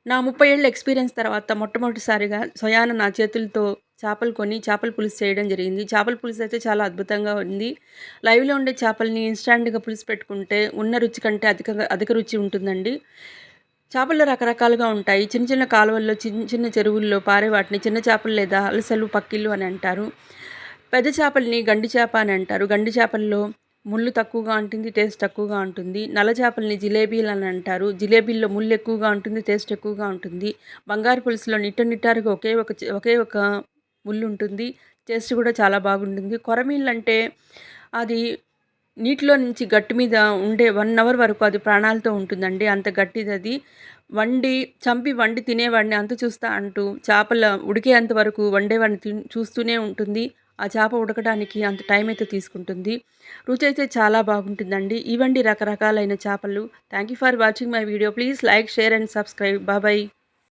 నా 30 ఏళ్ల ఎక్స్‌పీరియన్స్ తర్వాత మొట్టమొదటిసారిగా స్వయాన నా చేతులతో చేపలు కొని చేపల పులుసు చేయడం జరిగింది. చేపల పులుసయితే చాలా అద్భుతంగా ఉంది. లైవ్‌లో ఉండే చేపల్ని ఇన్‌స్టాంట్‌గా పులుసు పెట్టుకుంటే ఉన్న రుచి కంటే అధిక రుచి ఉంటుందండి. చేపల్లో రకరకాలుగా ఉంటాయి. చిన్న చిన్న కాలువల్లో, చిన్న చిన్న చెరువుల్లో పారే వాటిని చిన్న చేపలు లేదా అలసలు, పక్కిళ్ళు అని అంటారు. పెద్ద చేపల్ని గండి చేప అని అంటారు. గండి చేపల్లో ముళ్ళు తక్కువగా ఉంటుంది. టేస్ట్ తక్కువగా ఉంటుంది. నల్ల చేపల్ని జిలేబీలని అంటారు. జిలేబీల్లో ముళ్ళు ఎక్కువగా ఉంటుంది. టేస్ట్ ఎక్కువగా ఉంటుంది. బంగారు పులుసులో నిటారుగా ఒకే ఒక ముళ్ళుంటుంది. టేస్ట్ కూడా చాలా బాగుంటుంది. కొరమీళ్ళంటే అది నీటిలో నుంచి గట్టు మీద ఉండే 1 అవర్ వరకు అది ప్రాణాలతో ఉంటుందండి. అంత గట్టిదది. వండి తినేవాడిని అంతు చూస్తా అంటూ చేపల ఉడికేంత వరకు వండేవాడిని చూస్తూనే ఉంటుంది. ఆ చేప ఉడకడానికి అంత టైం అయితే తీసుకుంటుంది. రుచయితే చాలా బాగుంటుందండి. ఇవండి రకరకాలైన చేపలు. Thank you for watching my video. Please like, share and subscribe. Bye.